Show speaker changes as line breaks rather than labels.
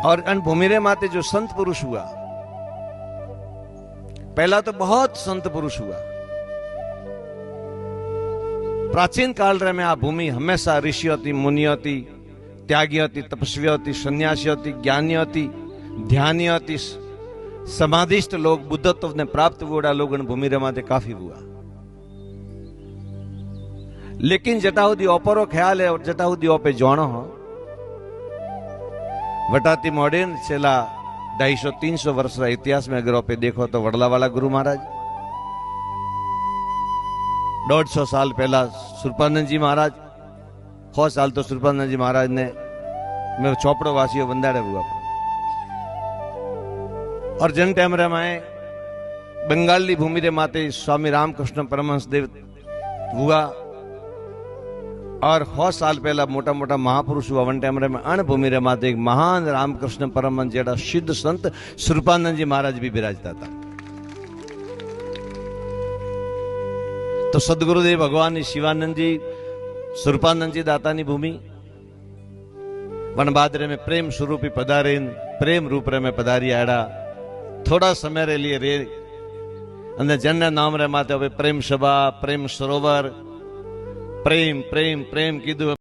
और अन भूमि रे माते जो संत पुरुष हुआ, पहला तो बहुत संत पुरुष हुआ। प्राचीन काल रे में आ भूमि हमेशा ऋषियों थी, मुनियों थी, त्यागियों थी, तपस्वियों थी, सन्यासियों थी, ज्ञानियों थी, ध्यानियों थी, समाधिष्ट लोग, बुद्धत्व ने प्राप्त हुआ लोग भूमि रे माते काफी हुआ। लेकिन जटा हुदी ओपरो ख्याल है और जटा हुदी ओपे जानो हो वटाती मॉडर्न छेला 250-300 वर्ष रा इतिहास में अगर ओपे देखो तो वडला वाला गुरु महाराज 150 साल पहला सुरपानंद जी महाराज, 100 साल तो सुरपानंद जी महाराज ने मैं चौपड़ो वासियों बंदाड़े हुआ। और जन टाइम रे में बंगाली भूमि रे माते स्वामी रामकृष्ण परमहंस देव हुआ। और 100 साल पहला मोटा मोटा महापुरुष हुआ। वन टाइम रे में अण भूमि रे माते एक महान रामकृष्ण परमहंस जेड़ा सिद्ध संत सुरपानंद जी महाराज भी विराजता था। तो सदगुरुदेव भगवान शिवानंद जी सुरपानंद जी दातानी भूमि वनबादरे में प्रेम स्वरूपी पधारेन प्रेम रूप रे में पधारी आड़ा थोड़ा समय रे लिए रे अंदर जन नाम रे माते प्रेम सभा, प्रेम सरोवर, प्रेम प्रेम प्रेम कीधु।